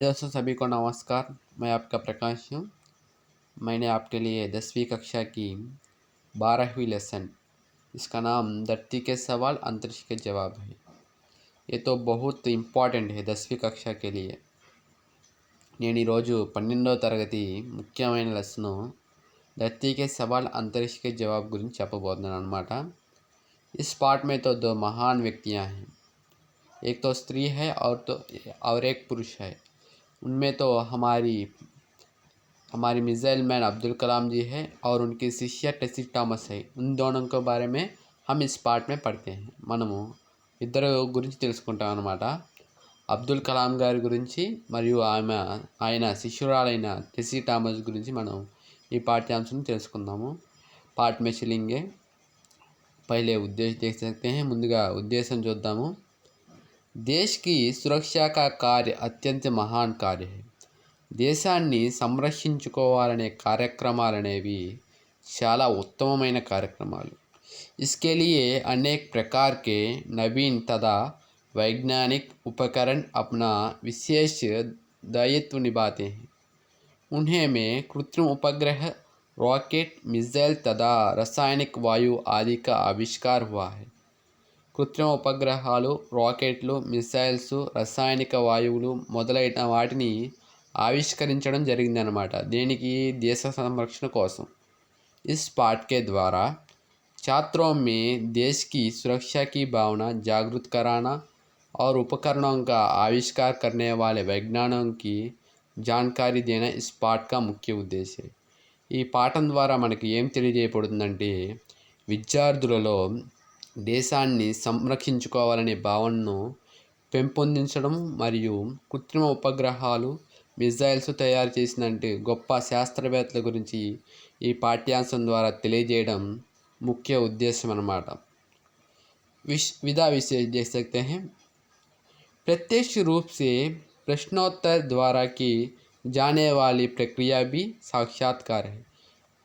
दोस्तों सभी को नमस्कार। मैं आपका प्रकाश हूँ। मैंने आपके लिए 10वीं कक्षा की 12वीं लेसन, इसका नाम धरती के सवाल अंतरिक्ष के जवाब है। ये तो बहुत इंपॉर्टेंट है 10वीं कक्षा के लिए। నేను ఈరోజు 12వ తరగతి ముఖ్యమైన లెసను धरती के सवाल अंतरिक्ष के जवाब गुరించి చెప్పబోతున్నాను అన్నమాట। इस पाठ में तो दो महान व्यक्तियाँ हैं, एक तो स्त्री है और एक पुरुष है। उनमें तो हमारी मिसाइल मैन अब्दुल कलाम जी है और उनकी शिष्य टेसी थॉमस है। उन दोनों के बारे में हम इस पाठ में पढ़ते हैं। మనము ఇద్దరు గురించి తెలుసుకుంటాం అన్నమాట। అబ్దుల్ కలాం గారి గురించి మరియు ఆయన శిష్యురాలైన టెసీ థామస్ గురించి మనం ఈ పాఠ్యాంశం తెలుసుకుందాము। पाठ में चलेंगे। पहले उद्देश्य देख सकते हैं। ముందుగా ఉద్దేశం చూద్దాము। देश की सुरक्षा का कार्य अत्यंत महान कार्य है। దేశాన్ని సంరక్షించుకోవాలనే కార్యక్రమాలనేవి చాలా ఉత్తమమైన కార్యక్రమాలు। इसके लिए अनेक प्रकार के नवीन तथा वैज्ञानिक उपकरण अपना विशेष दायित्व निभाते हैं। उन्हें में कृत्रिम उपग्रह, रॉकेट, मिसाइल तथा रासायनिक वायु आदि का आविष्कार हुआ है। కృత్రిమ ఉపగ్రహాలు, రాకెట్లు, మిసైల్స్, రసాయనిక వాయువులు మొదలైన వాటిని ఆవిష్కరించడం జరిగిందనమాట। దేనికి? देश संरक्षण కోసం। इस पाठ के द्वारा छात्रों में देश की सुरक्षा की भावना जागृत कराना और उपकरणों का आविष्कार करने वाले वैज्ञानिकों की जानकारी देना इस पाठ का मुख्य उद्देश्य है। ఈ పాఠం ద్వారా మనకి ఏం తెలియజేయబడుతుందంటే విద్యార్థులలో దేశాన్ని సంరక్షించుకోవాలనే భావనను పెంపొందించడం మరియు కృత్రిమ ఉపగ్రహాలు, మిసైల్స్ తయారు చేసినట్టు గొప్ప శాస్త్రవేత్తల గురించి ఈ పాఠ్యాంశం ద్వారా తెలియజేయడం मुख्य उद्देश्य अన్నమాట। विधा विशेष देख सकते हैं। प्रत्यक्ष रूप से प्रश्नोत्तर द्वारा की जाने वाली प्रक्रिया भी साक्षात्कार है।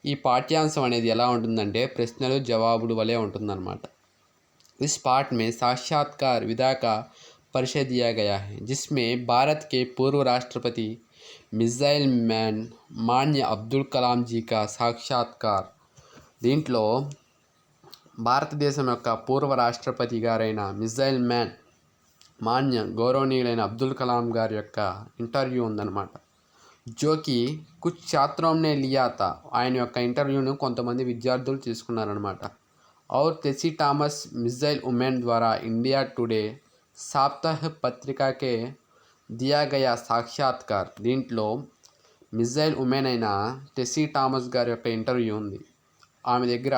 ఈ పాఠ్యాంశం అనేది ఎలా ఉంటుందంటే ప్రశ్నలు జవాబులు వలె ఉంటుందన్నమాట। इस पाठ में साक्षात्कार विधा का परिचय दिया गया है, जिसमें भारत के पूर्व राष्ट्रपति मिसाइल मैन माननीय अब्दुल कलाम जी का साक्षात्कार। దీంట్లో భారతదేశం యొక్క పూర్వ రాష్ట్రపతి గారైన మిసైల్ మ్యాన్ మాన్య గౌరవనీయులైన అబ్దుల్ కలాం గారి యొక్క ఇంటర్వ్యూ ఉందన్నమాట। జోకి కుచ్ ఛాత్రోం నే లియా తా, ఆయన యొక్క ఇంటర్వ్యూను కొంతమంది విద్యార్థులు తీసుకున్నారనమాట। और टेसी थॉमस मिसाइल वुमेन द्वारा इंडिया टुडे साप्ताहिक पत्रिका के दिया गया साक्षात्कार। దీంట్లో మిసైల్ ఉమెన్ అయిన టెసీ థామస్ గారి యొక్క ఇంటర్వ్యూ ఉంది। ఆమె దగ్గర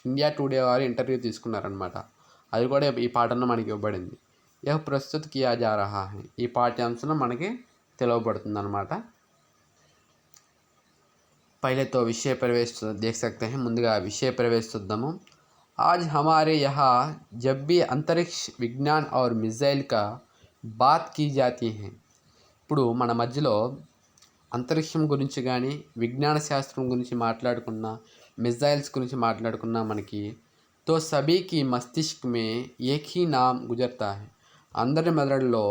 ఇండియా టుడే వారు ఇంటర్వ్యూ తీసుకున్నారనమాట। అది కూడా ఈ పాఠంలో మనకి ఇవ్వబడింది। यह प्रस्तुत किया जा रहा है, ఈ పాఠ్యాంశంలో మనకి తెలుపబడుతుంది అనమాట। पहले तो विषय प्रवेश देख सकते हैं। ముందుగా विषय प्रवेश చూద్దాము। आज हमारे यहाँ जब भी अंतरिक्ष विज्ञान और मिसाइल का बात की जाती है, ఇప్పుడు మన మధ్యలో అంతరిక్షం గురించి కానీ విజ్ఞాన శాస్త్రం గురించి మాట్లాడుకున్నా, మిసైల్స్ గురించి మాట్లాడుకున్నా మనకి तो सभी की मस्तिष्क में एक ही नाम गुजरता है। అందరి మెదడుల్లో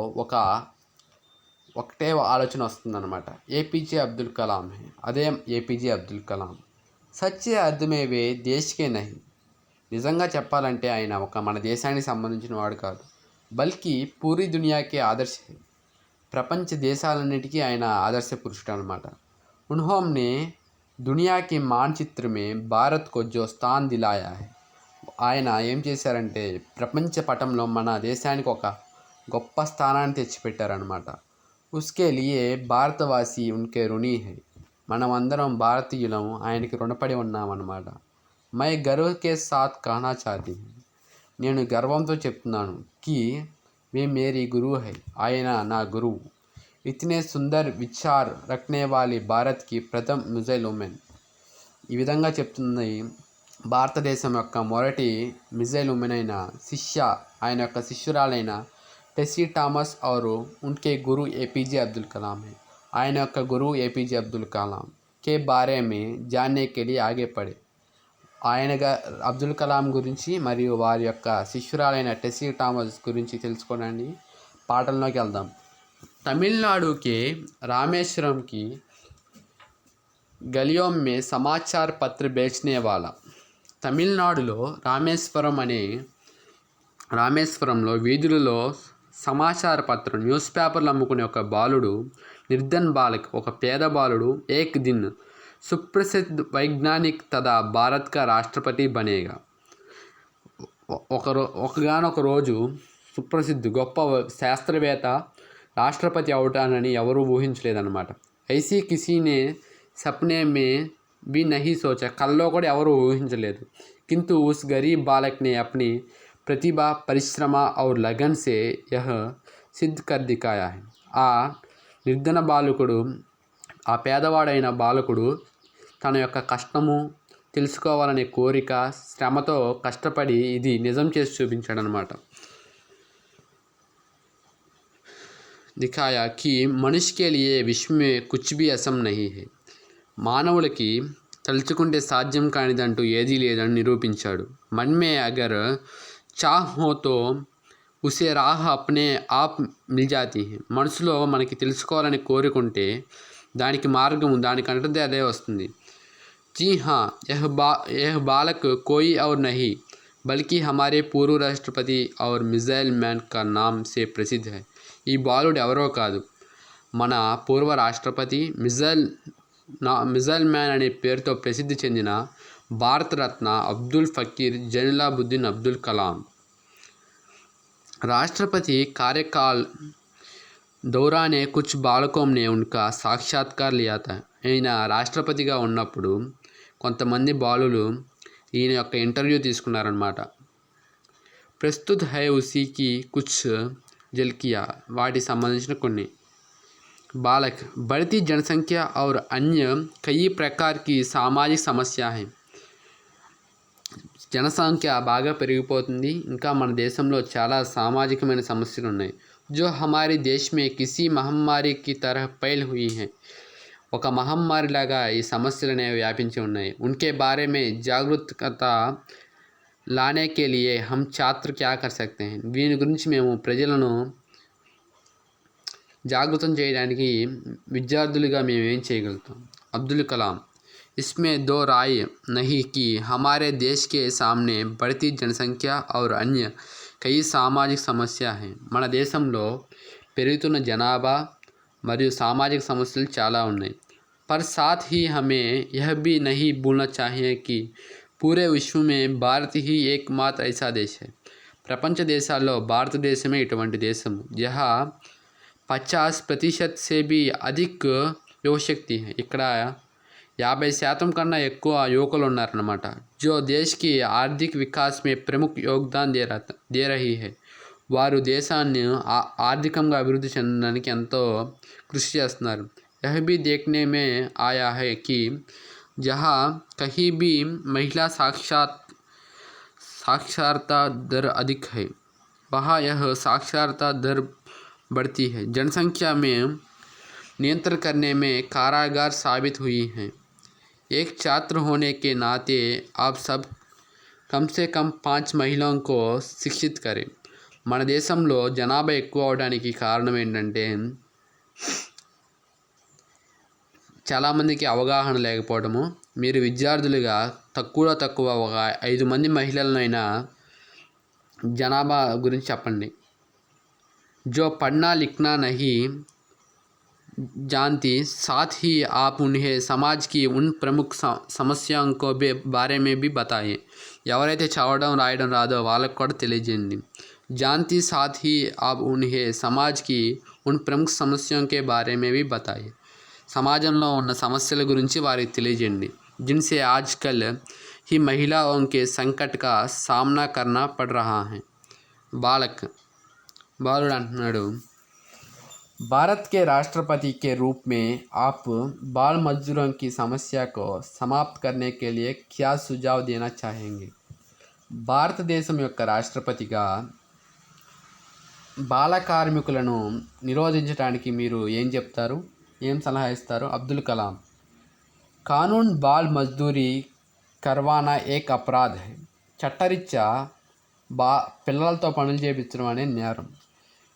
ఒకటే ఆలోచన వస్తుందన్నమాట। ఏపీజే అబ్దుల్ కలాం है। అదే ఏపీజే అబ్దుల్ కలాం। సచ్చే అర్థమే వే దేశ్కే నహీ, నిజంగా చెప్పాలంటే ఆయన మన దేశానికి సంబంధించిన వాడు కాదు, బల్కి పూరీ దునియాకే ఆదర్శ है। ప్రపంచ దేశాలన్నిటికీ ఆయన ఆదర్శ పురుషుడు అనమాట। उन्होंने दुनिया के मानचित्र में भारत को जो स्थान दिलाया है, ఆయన ఏం చేశారంటే ప్రపంచ పటంలో మన దేశానికి ఒక గొప్ప స్థానాన్ని తెచ్చిపెట్టారనమాట। उसके लिए భారతవాసి उनके ऋणी है, మనం అందరం భారతీయులం ఆయనకి రుణపడి ఉన్నామన్నమాట। मैं गर्व के साथ कहना चाहती हूँ, నేను గర్వంతో చెప్తున్నాను कि वे मेरी गुरु है, ఆయన నా గురువు। इतने सुंदर विचार रखने वाली भारत की प्रथम मिसाइल वुमेन, ఈ విధంగా చెప్తుంది భారతదేశం యొక్క మొదటి మిసైల్ ఉమెన్ అయిన ఆయన యొక్క శిష్యురాలైన టెసీ థామస్ और उनके गुरु एपीजे अब्दुल कलाम है। ఆయన యొక్క గురువు ఏపీజే అబ్దుల్ కలాం के बारे में जानने के लिए आगे पड़े। ఆయనగా అబ్దుల్ కలాం గురించి మరియు వారి యొక్క శిష్యురాలైన టెసీ థామస్ గురించి తెలుసుకోవడానికి పాఠంలోకి వెళ్దాం। तमिलनाडु के रामेश्वरम की गलियों में समाचार पत्र बेचने वाला। తమిళనాడులో రామేశ్వరంలో వీధులలో సమాచార పత్రం న్యూస్ పేపర్లు అమ్ముకునే ఒక బాలుడు నిర్ధన్ బాలక్ ఒక పేద బాలుడు ఏక్ దిన్ సుప్రసిద్ధ వైజ్ఞానిక్ తదా భారత్ కా రాష్ట్రపతి బనేగా ఒకగానొక రోజు సుప్రసిద్ధ గొప్ప శాస్త్రవేత్త రాష్ట్రపతి అవుతానని ఎవరూ ఊహించలేదన్నమాట. ఐసీ కిసీనే సప్నే మే भी नहीं सोचा, కల్లో కూడా ఎవరు ఊహించలేదు. किंतु उस गरीब बालक ने अपनी प्रतिभा परिश्रम और लगन से यह सिद्ध कर दिखाया है. ఆ నిర్ధన బాలకుడు ఆ పేదవాడైన బాలకుడు తన యొక్క కష్టము తెలుసుకోవాలనే కోరిక శ్రమతో కష్టపడి ఇది నిజం చేసి చూపించాడు అన్నమాట. दिखाया कि मनुष्य के लिए विश्व में कुछ भी असंभव नहीं है. మానవులకి తలుచుకుంటే సాధ్యం కానిదంటూ ఏదీ లేదని నిరూపించాడు. मन में अगर चाह हो तो उसे राह अपने आप मिल जाती है. మనసులో మనకి తెలుసుకోవాలని కోరుకుంటే దానికి మార్గం దానికంటే అదే వస్తుంది. जी हाँ, यह बालक कोई और नहीं बल्कि हमारे पूर्व राष्ट्रपति और मिसाइल मैन का नाम से प्रसिद्ध है. ఈ బాలుడు ఎవరో కాదు, మన పూర్వ రాష్ట్రపతి మిజైల్ మ్యాన్ అనే పేరుతో ప్రసిద్ధి చెందిన భారతరత్న అబ్దుల్ ఫకీర్ జైనులాబ్దీన్ అబ్దుల్ కలాం. రాష్ట్రపతి कार्यकाल दौरान कुछ बालकों ने उनका साक्षात्कार लिया था. ఈయన రాష్ట్రపతిగా ఉన్నప్పుడు కొంతమంది బాలులు ఈయన యొక్క ఇంటర్వ్యూ తీసుకున్నారన్నమాట. ప్రస్తుత హై ఉసీకి కుచ్ झलकियाँ वाटिకి संबंधिंచిన కొన్ని. बालक बढ़ती जनसंख्या और अन्य कई प्रकार की सामाजिक समस्या है. जनसंख्య బాగా పెరిగిపోతుంది, ఇంకా మన దేశంలో చాలా సామాజికమైన సమస్యలు ఉన్నాయి. जो हमारे देश में किसी महामारी की तरह फैल हुई हैं. ఒక మహమ్మారిలాగా ఈ సమస్యలు అనేవి వ్యాపించి ఉన్నాయి. उनके बारे में जागरूकता लाने के लिए हम छात्र क्या कर सकते हैं. దీని గురించి మేము ప్రజలను జాగృతం చేయడానికి విద్యార్థులుగా మేము ఏం చేయగలుగుతాం. అబ్దుల్ కలాం इसमें दो राय नहीं कि हमारे देश के सामने बढ़ती जनसंख्या और अन्य कई सामाजिक समस्या हैं. మన దేశంలో పెరుగుతున్న జనాభా మరియు సామాజిక సమస్యలు చాలా ఉన్నాయి. पर साथ ही हमें यह भी नहीं भूलना चाहिए कि पूरे विश्व में भारत ही एकमात्र ऐसा देश है. ప్రపంచ దేశాల్లో భారతదేశమే ఇటువంటి దేశం. జహా 50% से भी अधिक యువశక్తి है. ఇక్కడ 50% కన్నా ఎక్కువ యువకులు ఉన్నారన్నమాట. जो देश की आर्थिक विकास में प्रमुख योगदान दे रही है. వారు దేశాన్ని ఆర్థికంగా అభివృద్ధి చెందడానికి ఎంతో కృషి చేస్తున్నారు. यह भी देखने में आया है कि जहाँ कहीं भी महिला साक्षरता दर अधिक है वहाँ यह साक्षरता दर बढ़ती है. जनसंख्या में नियंत्रण करने में कारगर साबित हुई है. एक छात्र होने के नाते आप सब कम से कम 5 महिलाओं को शिक्षित करें. మన దేశంలో జనాభా ఎక్కువ అవడానికి కారణం ఏంటంటే చాలామందికి అవగాహన లేకపోవడము. మీరు విద్యార్థులుగా తక్కువ ఒక 5 మంది మహిళలనైనా జనాభా గురించి చెప్పండి. जो पढ़ना लिखना नहीं जानती साथ ही आप उन्हें समाज की उन प्रमुख समस्याओं को बारे में भी बताएं. ఎవరైతే చదవడం రాయడం రాదో వాళ్ళకు కూడా తెలియజేయండి. जानती साथ ही आप उन्हें समाज की उन प्रमुख समस्याओं के बारे में भी बताएं. సమాజంలో ఉన్న సమస్యల గురించి వారికి తెలియజేయండి. जिनसे आजकल ही महिलाओं के संकट का सामना करना पड़ रहा है. बालुడు అంటున్నాడు, भारत के राष्ट्रपति के रूप में आप बाल मजदूरों की समस्या को समाप्त करने के लिए क्या सुझाव देना चाहेंगे. భారతదేశం యొక్క రాష్ట్రపతిగా బాల కార్మికులను నిరోధించడానికి మీరు ఏం చెప్తారు, ఏం సలహా ఇస్తారు. అబ్దుల్ కలాం कानून बाल मजदूरी करवाना एक अपराध है. చట్టరీత్యా పిల్లలతో పనులు చేయించడం అనే నేరం.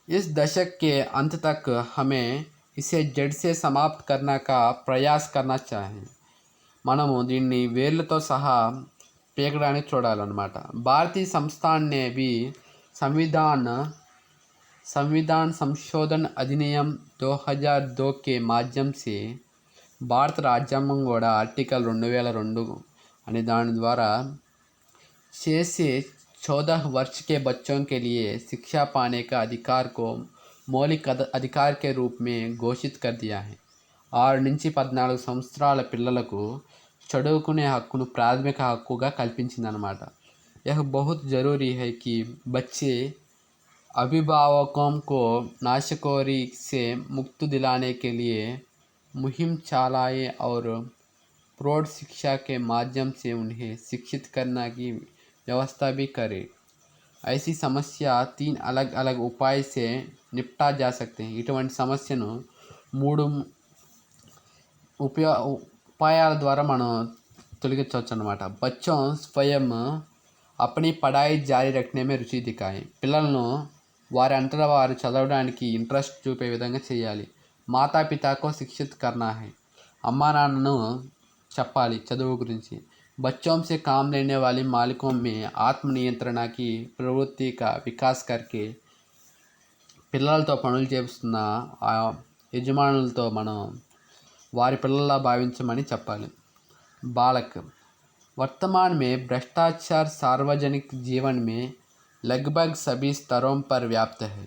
इस दशक के अंत तक हमें इसे जड़ से समाप्त करने का प्रयास करना चाहिए. మనము దీన్ని వేర్లతో సహా పీకడానికి చూడాలన్నమాట. భారతీయ సంస్థాన్ ने भी संविधान संशोधन अधिनियम 2002 के माध्यम से భారత రాజ్యాంగం కూడా ఆర్టికల్ 2002 అనే దాని ద్వారా 6 से 14 वर्ष के बच्चों के लिए शिक्षा पाने का अधिकार को मौलिक अधिकार के रूप में घोषित कर दिया है. 6 నుంచి 14 సంవత్సరాల పిల్లలకు చదువుకునే హక్కును ప్రాథమిక హక్కుగా కల్పించిందనమాట. यह बहुत ज़रूरी है कि बच्चे अभिभावकों को नशाखोरी से मुक्ति दिलाने के लिए मुहिम चलाएं और प्रौढ़ शिक्षा के माध्यम से उन्हें शिक्षित करने की व्यवस्था भी करें. ऐसी समस्या 3 अलग अलग उपाय से निपटा जा सकते हैं. इటువంటి సమస్యను 3 उपायाల ద్వారా మనం తొలగించవచ్చు అన్నమాట. बच्चों स्वयं अपनी पढ़ाई जारी रखने में रुचि दिखाएं. పిల్లలను వారి అంతటా వారు చదవడానికి ఇంట్రెస్ట్ చూపే విధంగా చేయాలి. మాతాపితాకు శిక్షిత్ करना है. అమ్మా నాన్నను చెప్పాలి చదువు గురించి. बच्चों से काम लेने वाले मालिकों में आत्मनियंत्रण की प्रवृत्ति का विकास करके పిల్లలతో పనులు చేపిస్తున్న ఆ యజమానులతో మనం వారి పిల్లల్లా భావించమని చెప్పాలి. बालक वर्तमान में भ्रष्टाचार सार्वजनिक जीवन में लगभग सभी स्तरों पर व्याप्त है.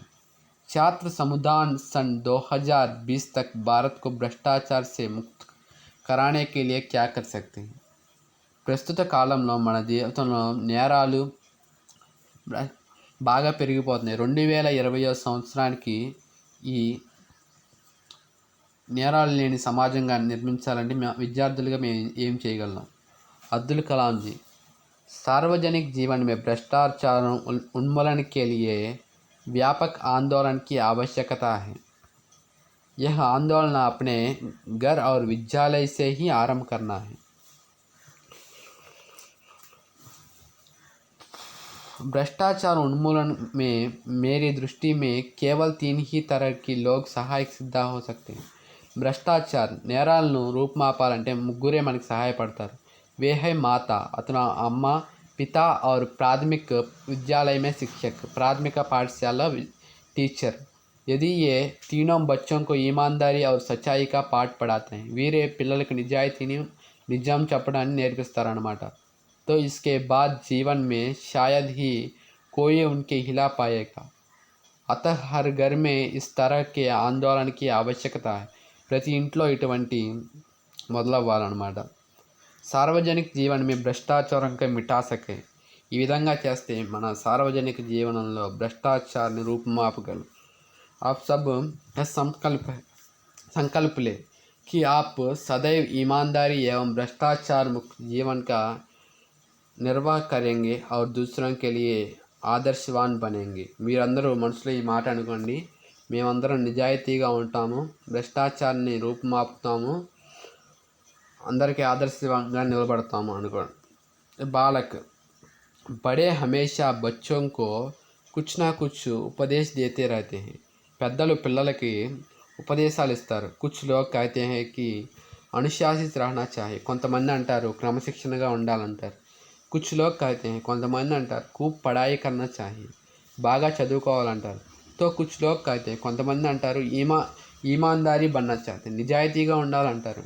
छात्र समुदाय सन 2020 तक भारत को भ्रष्टाचार से मुक्त कराने के लिए क्या कर सकते हैं. ప్రస్తుత కాలంలో మన జీవితంలో నేరాలు బాగా పెరిగిపోతున్నాయి. 2020వ సంవత్సరానికి ఈ నేరాలు లేని సమాజంగా నిర్మించాలంటే విద్యార్థులుగా మేము ఏం చేయగలం. अब्दुल कलाम जी सार्वजनिक जीवन में भ्रष्टाचार उन्मूलन के लिए व्यापक आंदोलन की आवश्यकता है. यह आंदोलन अपने घर और विद्यालय से ही आरंभ करना है. भ्रष्टाचार उन्मूलन में मेरी दृष्टि में केवल 3 ही तरह की लोग सहायक सिद्ध हो सकते हैं. భ్రష్టాచార్ నేరాలను రూపుమాపాలంటే ముగ్గురే మనకి సహాయపడతారు. वे है माता अथवा अम्मा, पिता और प्राथमिक विद्यालय में शिक्षक, प्राथमिक पाठशाला टीचर. यदि ये तीनों बच्चों को ईमानदारी और सच्चाई का पाठ पढ़ाते हैं, వీరే పిల్లలకు నిజాయితీని నిజం చెప్పడాన్ని నేర్పిస్తారన్నమాట. तो इसके बाद जीवन में शायद ही कोई उनके हिला पाएगा. अतः हर घर में इस तरह के आंदोलन की आवश्यकता है. ప్రతి ఇంట్లో ఇటువంటి మొదలవ్వాలన్నమాట. సార్వజనిక జీవన్ में भ्रष्टाचार को मिटा सके. ఈ విధంగా చేస్తే మన సార్వజనిక జీవనంలో భ్రష్టాచారాన్ని రూపుమాపగలం. आप सब संकल्प ले कि आप सदैव ईमानदारी एवं भ्रष्टाचार मुक्त जीवन का निर्वाह करेंगे और दूसरों के लिए ఆదర్శవాన్ బనేంగే. మీరందరూ మనసులో ఈ మాట అనుకోండి. మేమందరం నిజాయితీగా ఉంటాము, భ్రష్టాచారాన్ని రూపుమాపుతాము, అందరికీ ఆదర్శంగా నిలబడతాము అనుకోండి. बालक बड़े हमेशा बच्चों को कुछ ना कुछ उपदेश देते रहते हैं. పెద్దలు పిల్లలకి ఉపదేశాలు ఇస్తారు. कुछ लोग कहते हैं कि अनुशासित रहना चाहिए. కొంతమంది అంటారు క్రమశిక్షణగా ఉండాలంటారు. कुछ लोग कहते हैं కొంతమంది అంటారు खूब पढ़ाई करना चाहिए, బాగా చదువుకోవాలంటారు. तो कुछ लोग कहते हैं కొంతమంది అంటారు ईमानदारी बनना चाहते, నిజాయితీగా ఉండాలంటారు.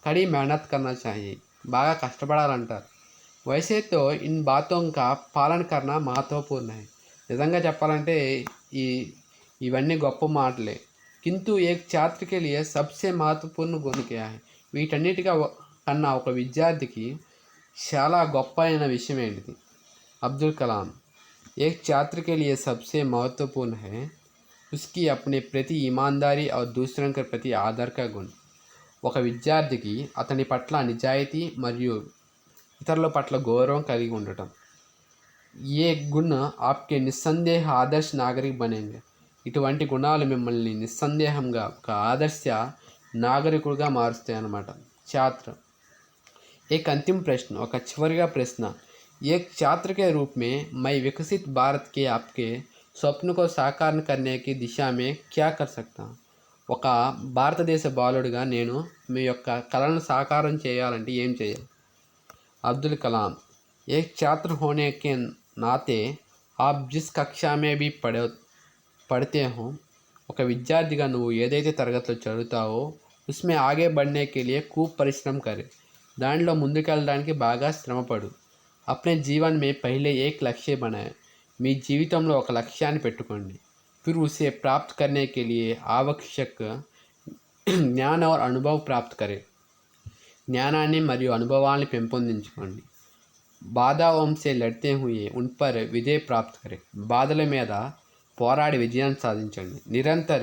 कड़ी मेहनत करना चाहिए, బాగా కష్టపడాలంటారు. वैसे तो इन बातों का पालन करना महत्वपूर्ण है. నిజంగా చెప్పాలంటే ఇవన్నీ గొప్ప మాటలే. किंतु एक छात्र के लिए सबसे महत्वपूर्ण गुण क्या है. వీటన్నిటిగా కన్నా ఒక విద్యార్థికి చాలా గొప్ప అయిన విషయం ఏంటిది. अब्दुल कलाम एक छात्र के लिए सबसे महत्वपूर्ण है उसकी अपने प्रति ईमानदारी और दूसरों के प्रति आदर का गुण. ఒక విద్యార్థికి అతని పట్ల నిజాయితీ మరియు ఇతరుల పట్ల గౌరవం కలిగి ఉండటం. ఏ గుణ ఆప్కే నిస్సందేహ ఆదర్శ నాగరిక్ బనేంగే. ఇటువంటి గుణాలు మిమ్మల్ని నిస్సందేహంగా ఒక ఆదర్శ నాగరికుడిగా మారుస్తాయి అన్నమాట. ఛాత్ర एक अंतिम प्रश्न, ఒక చివరిగా ప్రశ్న. एक छात्र के रूप में मैं विकसित भारत के आपके स्वप्न को साकार करने की दिशा में क्या कर सकता हूँ? ఒక భారతదేశ బాలుడిగా నేను మీ యొక్క కలను సాకారం చేయాలంటే ఏం చేయాలి? अब्दुल कलाम। एक छात्र होने के नाते आप जिस कक्षा में भी पढ़ते हो, ఒక విద్యార్థిగా నువ్వు ఏదైతే తరగతిలో చదువుతావో ఉస్మే ఆగే బడ్నే కే లియే खूब పరిశ్రమ करे, దానిలో ముందుకెళ్ళడానికి బాగా శ్రమపడు। अपने जीवन में पहले एक लक्ष्य बनाए, మీ జీవితంలో ఒక లక్ష్యాన్ని పెట్టుకోండి। फिर उसे प्राप्त करने के लिए आवश्यक ज्ञान और अनुभव प्राप्त करें, జ్ఞానాన్ని మరియు అనుభవాన్ని పెంపొందించుకోండి। బాధాओं से लड़ते हुए उन पर विजय प्राप्त करें, బాధల మీద పోరాడి విజయాన్ని సాధించండి। निरंतर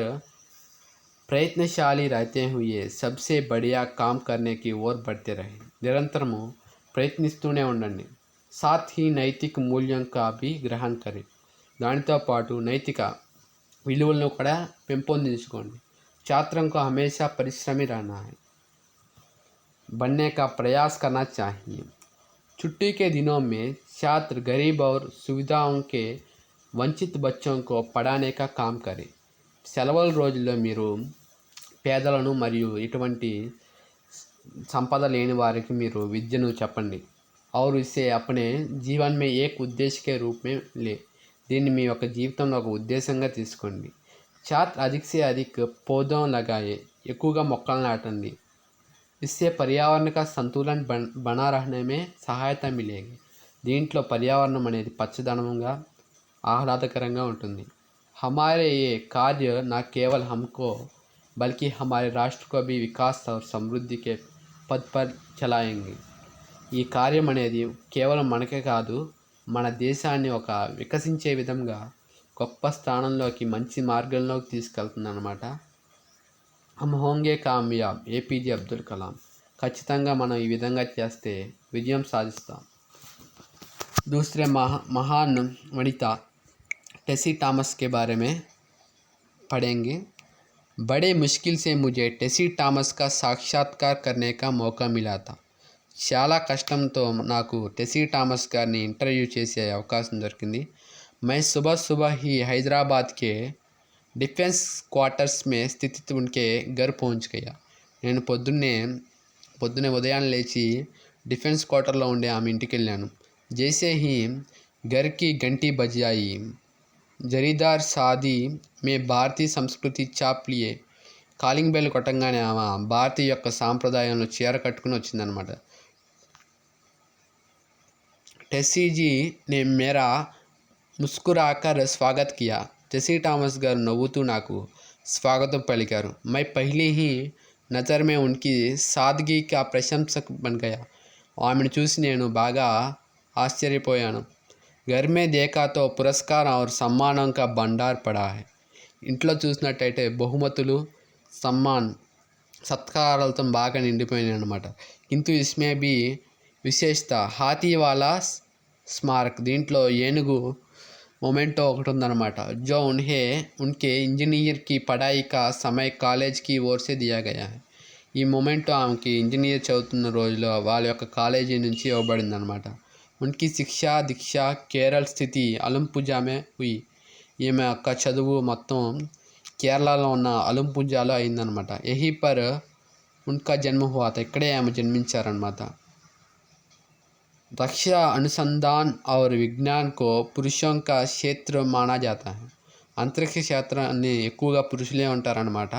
प्रयत्नशाली रहते हुए सबसे बढ़िया काम करने की ओर बढ़ते रहें, నిరంతరము ప్రయత్నిస్తూనే ఉండండి। साथ ही नैतिक मूल्यों का भी ग्रहण करें, దానితో పాటు నైతిక విలువలను కూడా పెంపొందించుకోండి। छात्रों को हमेशा परिश्रमी रहना है, बनने का प्रयास करना चाहिए। छुट्टी के दिनों में छात्र गरीब और सुविधाओं के वंचित बच्चों को पढ़ाने का काम करें, సెలవుల రోజుల్లో మీరు పేదలను మరియు ఇటువంటి సంపద లేని వారికి మీరు విద్యను చెప్పండి। और इसे अपने जीवन में एक उद्देश्य के रूप में ले, దీన్ని మీ యొక్క జీవితంలో ఒక ఉద్దేశంగా తీసుకోండి। छात्र अधिक से अधिक पौधों लगाए, ఎక్కువగా మొక్కలు నాటండి। इससे पर्यावरण का संतुलन बना रहने में సహాయత मिलेगी, దీంట్లో పర్యావరణం అనేది పచ్చదనంగా ఆహ్లాదకరంగా ఉంటుంది। हमारे ये कार्य न केवल हमको बल्कि हमारे राष्ट्र को भी विकास और समृद्धि के पद पर चलाएंगे, ఈ కార్యం అనేది కేవలం మనకే కాదు మన దేశాన్ని ఒక వికసించే విధంగా గొప్ప స్థానంలోకి మంచి మార్గంలోకి తీసుకెళ్తుందన్నమాట। हम होंगे कामयाब, ఏపీజే అబ్దుల్ కలాం। ఖచ్చితంగా మనం ఈ విధంగా చేస్తే విజయం సాధిస్తాం। दूसरे महान वनिता टेसी टॉमस के बारे में पढ़ेंगे। बड़े मुश्किल से मुझे टेसी टॉमस का साक्षात्कार करने का मौका मिला था, చాలా కష్టంతో నాకు టెసీ టామస్ గారిని ఇంటర్వ్యూ చేసే అవకాశం దొరికింది। मैं सुबह सुबह ही हैदराबाद के डिफेंस क्वार्टर्स में स्थित उनके घर पहुंच गया, నేను పొద్దున్నే ఉదయాన్నే లేచి డిఫెన్స్ క్వార్టర్లో ఉండే ఆమె ఇంటికి వెళ్ళాను। जैसे ही घर की घंटी बजाई, जरीदार शादी में भारतीय संस्कृति छाप लिए, కాలింగ్ బెల్ కొట్టంగానే ఆమె భారతీయ యొక్క సాంప్రదాయంలో చీర కట్టుకుని వచ్చిందనమాట। टेसी जी ने मेरा मुस्कुराकर स्वागत किया, टेसी టామస్ గారు నవ్వుతూ నాకు స్వాగతం పలికారు। मैं पहले ही नज़र में उनकी सादगी का प्रशंसक बन गया, ఆమెను చూసి నేను బాగా ఆశ్చర్యపోయాను। घर में देखा तो पुरस्कार और सम्मानों का भंडार पड़ा है, ఇంట్లో చూసినట్టయితే బహుమతులు సత్కారాలతో బాగా నిండిపోయినాయి అన్నమాట। किंतु इसमें भी విశేషత हाथी वाला स्मारक, దీంట్లో ఏనుగు मोमेंटो ఒకటి ఉందన్నమాట। जो उन्हें उनके इंजीनियर की पढ़ाई का समय कॉलेज की ओर से दिया गया है, ఈ मोमेंटो ఆమెకి ఇంజనీర్ చదువుతున్న రోజులో వాళ్ళ యొక్క కాలేజీ నుంచి ఇవ్వబడింది అనమాట। उनकी शिक्षा दीक्षा केरल स्थिति अलम्पुजा में हुई, ఈమె యొక్క చదువు మొత్తం కేరళలో ఉన్న అలంపుజాలో అయిందనమాట। यहीं पर उनका जन्म हुआ था, ఇక్కడే ఆమె జన్మించారనమాట। रक्षा अनुसंधान और विज्ञान को पुरुषों का क्षेत्र माना जाता है, अंतरिक्ष क्षेत्राన్ని ఎక్కువగా పురుషులే ఉంటారనమాట।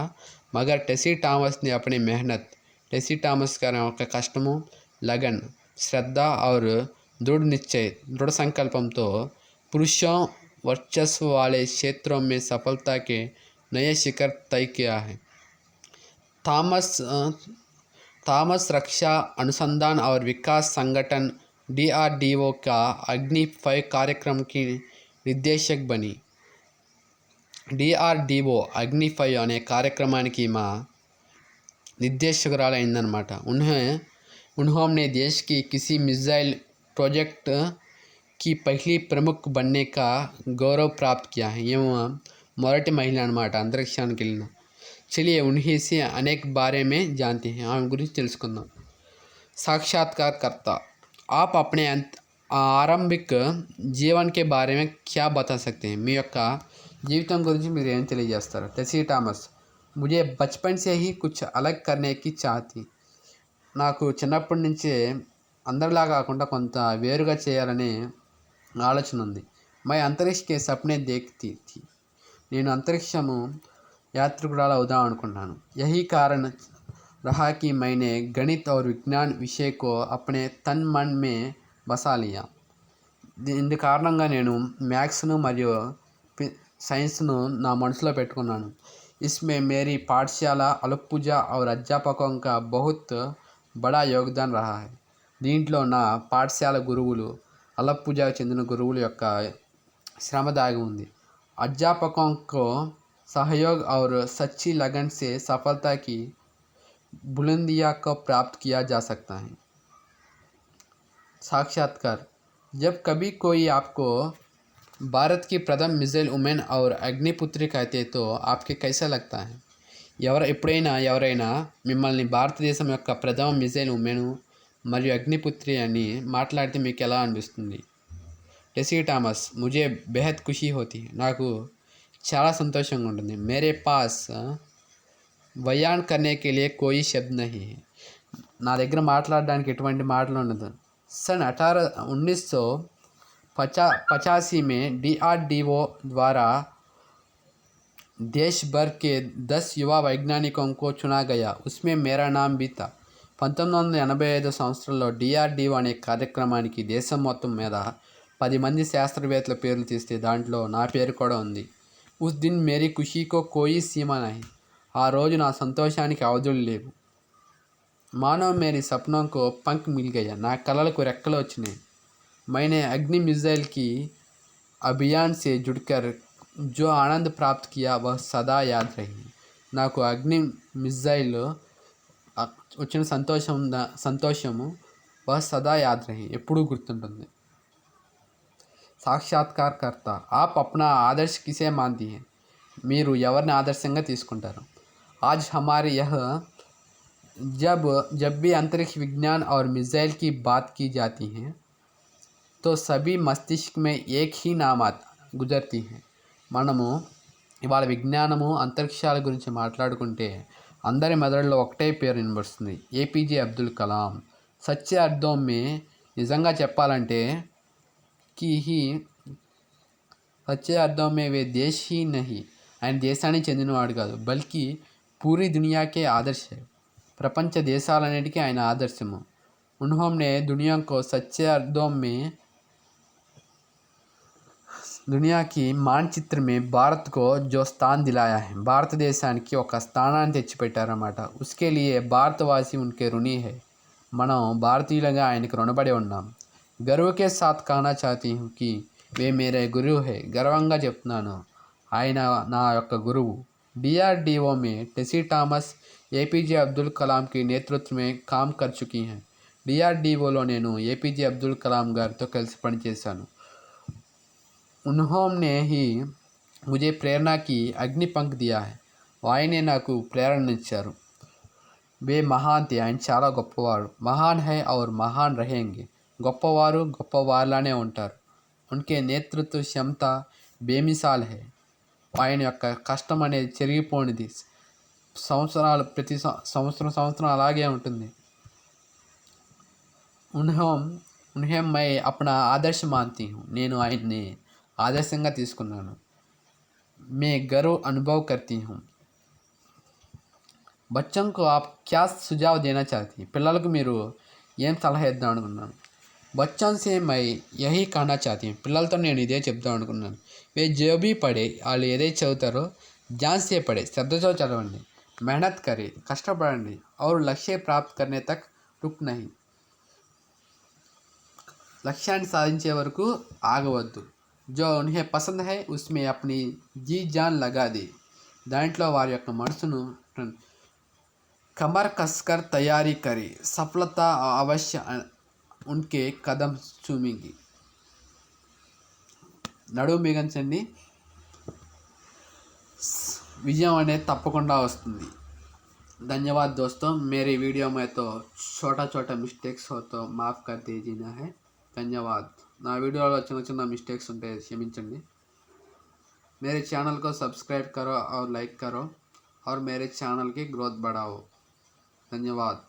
मगर टेसी टॉमस ने अपनी मेहनत, टेसी टॉमस గారి యొక్క కష్టము, लगन, श्रद्धा और दृढ़ संकल्पంతో पुरुषों वर्चस्व वाले क्षेत्रों में सफलता के नए शिखर तय किया है। थॉमस रक्षा अनुसंधान और विकास संगठन DRDO का अग्नि 5 कार्यक्रम की निर्देशक बनी। DRDO अग्नि 5 अने कार्यक्रमानिकी మా నిర్దేశకురాలైందనమాట। उन्होंने देश की किसी मिसाइल प्रोजेक्ट की पहली प्रमुख बनने का गौरव प्राप्त किया है, ये మొదటి మహిళ అన్నమాట అంతరిక్షానికి వెళ్ళిన। चलिए उन्हीं से अनेक बारे में जानते हैं, ఆమె గురించి తెలుసుకుందాం। साक्षात्कारकर्ता, आप अपने आरंभिक जीवन के बारे में क्या बता सकते हैं, మీ యొక్క జీవితం గురించి మీరు ఏం తెలియజేస్తారు? టెస్సీ థామస్, ముझे बचपन से ही कुछ अलग करने की चाह थी. నాకు చిన్నప్పటి నుంచే అందరిలా కాకుండా కొంత వేరుగా చేయాలనే ఆలోచన ఉంది. मैं अंतरिक्ष के सपने देखती थी. నేను అంతరిక్షము యాత్రికురాలు అవుదాం అనుకున్నాను. यही कारण रहा कि मैंने गणित और विज्ञान विषय को अपने तन मन में बसा लिया. ఇందు కారణంగా నేను మ్యాథ్స్ను మరియు సైన్స్ను నా మనసులో పెట్టుకున్నాను. इसमें मेरी पाठशाला अलप्पुजा और अध्यापकों का बहुत बड़ा योगदान रहा है. దీంట్లో నా పాఠశాల గురువులు అలప్పుజాకు చెందిన గురువుల యొక్క శ్రమ దాగి ఉంది. अध्यापकों को सहयोग और सच्ची लगन से सफलता की बुलंदियां को प्राप्त किया जा सकता है. साक्षात्कार, जब कभी कोई आपको भारत की प्रथम मिसाइल वुमेन और अग्निपुत्री कहते तो आपके कैसा लगता है? ఎవరైనా మిమ్మల్ని భారతదేశం యొక్క ప్రథమ మిసైల్ ఉమెన్ మరియు అగ్నిపుత్రి అని మాట్లాడితే మీకు ఎలా అనిపిస్తుంది? టెస్సీ థామస్, मुझे बेहद खुशी होती है. నాకు చాలా సంతోషంగా ఉంటుంది. मेरे पास बयान करने के लिए कोई शब्द नहीं है. నా దగ్గర మాట్లాడడానికి ఎటువంటి మాటలు ఉండదు. सन 1985 में DRDO द्वारा देश भर के 10 युवा वैज्ञानिकों को चुना गया. उसमें मेरा नाम भी था. 1985 సంవత్సరంలో DRDO అనే కార్యక్రమానికి దేశం మొత్తం మీద 10 మంది శాస్త్రవేత్తల పేర్లు తీస్తే దాంట్లో నా పేరు కూడా ఉంది. उस दिन मेरी खुशी को कोई सीमा नहीं. ఆ రోజు నా సంతోషానికి అవధులు లేవు. मानो मेरी सपनों को पंख मिल गया. నా కలలకు రెక్కలు వచ్చినాయి. मैंने अग्नि मिसाइल की अभियान से जुड़कर जो आनंद प्राप्त किया वह सदा याद रही. నాకు అగ్ని మిసైల్ వచ్చిన సంతోషము वह सदा याद रही, ఎప్పుడూ గుర్తుంటుంది. సాక్షాత్కారకర్త, आप अपना आदर्श किसे मानती हैं? మీరు ఎవరిని ఆదర్శంగా తీసుకుంటారు? आज हमारे यह जब भी अंतरिक्ष विज्ञान और मिसाइल की बात की जाती है तो सभी मस्तिष्क में एक ही नाम गुजरती है. మనము ఇవాళ విజ్ఞానము అంతరిక్షాల గురించి మాట్లాడుకుంటే అందరి మెదడులో ఒకటే పేరు వినబడుతుంది, ఏపీజే అబ్దుల్ కలాం. సచ్చే అర్థం మే నిజంగా చెప్పాలంటే సచ్చే అర్థం మే వే దేశ్ హీ నహీ, ఆయన దేశానికి చెందినవాడు కాదు, బల్కి పూరీ దునియాకే ఆదర్శ, ప్రపంచ దేశాలన్నిటికీ ఆయన ఆదర్శము. उन्होंने दुनिया को सच्चे अर्थों में दुनिया की मानचित्र में भारत को जो स्थान दिलाया है, భారతదేశానికి ఒక స్థానాన్ని తెచ్చిపెట్టారన్నమాట. उसके लिए भारतवासी उनके ऋणी है. మనం భారతీయులుగా ఆయనకు రుణపడి ఉన్నాం. गर्व के साथ कहना चाहती हूँ कि वे मेरे गुरु है. గర్వంగా చెప్తున్నాను, ఆయన నా యొక్క గురువు. DRDO में टेसी थॉमस ఏపీజే అబ్దుల్ కలాం की नेतृत्व में काम कर चुकी हैं. DRDOలో నేను ఏపీజే అబ్దుల్ కలాం గారితో కలిసి పనిచేశాను. उन्होंने ही मुझे प्रेरणा की अग्नि पंख दिया है. ఆయనే నాకు ప్రేరణనిచ్చారు. वे महान थे. ఆయన చాలా గొప్పవారు. महान है और महान रहेंगे. గొప్పవారు గొప్పవారిలానే ఉంటారు. उनके नेतृत्व क्षमता बेमिसाल है. ఆయన యొక్క కష్టం అనేది చెరిగిపోనిది. సంవత్సరాలు ప్రతి సంవత్సరం అలాగే ఉంటుంది. उन्हें मैं अपना आदर्श मानती हूँ. నేను ఆయన్ని ఆదర్శంగా తీసుకున్నాను. मैं गर्व अनुभव करती हूँ. बच्चों को आप क्या सुझाव देना चाहती हैं? పిల్లలకు మీరు ఏం సలహా ఇద్దాం అనుకున్నాను? बच्चों से मैं यही कहना चाहती हूँ. పిల్లలతో నేను ఇదే చెప్దాం అనుకున్నాను. वे जो भी पढ़े, వాళ్ళు ఏదైతే చదువుతారో ध्यान से पढ़े, శ్రద్ధతో చదవండి. मेहनत करें, కష్టపడండి. और लक्ष्य प्राप्त करने तक रुक नहीं. లక్ష్యాన్ని సాధించే వరకు ఆగవద్దు. जो उन्हें पसंद है उसमें अपनी जी जान लगा दे. దాంట్లో వారి యొక్క మనసును कमर कसकर तैयारी करे. सफलता अवश्य उनके कदम चूमेगी. నడుము బిగించండి, విజయం అనేది తప్పకుండా వస్తుంది. धन्यवाद दोस्तों. मेरी वीडियो में तो छोटा मिस्टेक्स हो तो माफ़ कर दीजिए है. ధన్యవాద్. నా వీడియోలో చిన్న మిస్టేక్స్ ఉంటాయి, క్షమించండి. मेरे चैनल को सब्सक्राइब करो और लाइक करो और मेरे चैनल की ग्रोथ बढ़ाओ। धन्यवाद।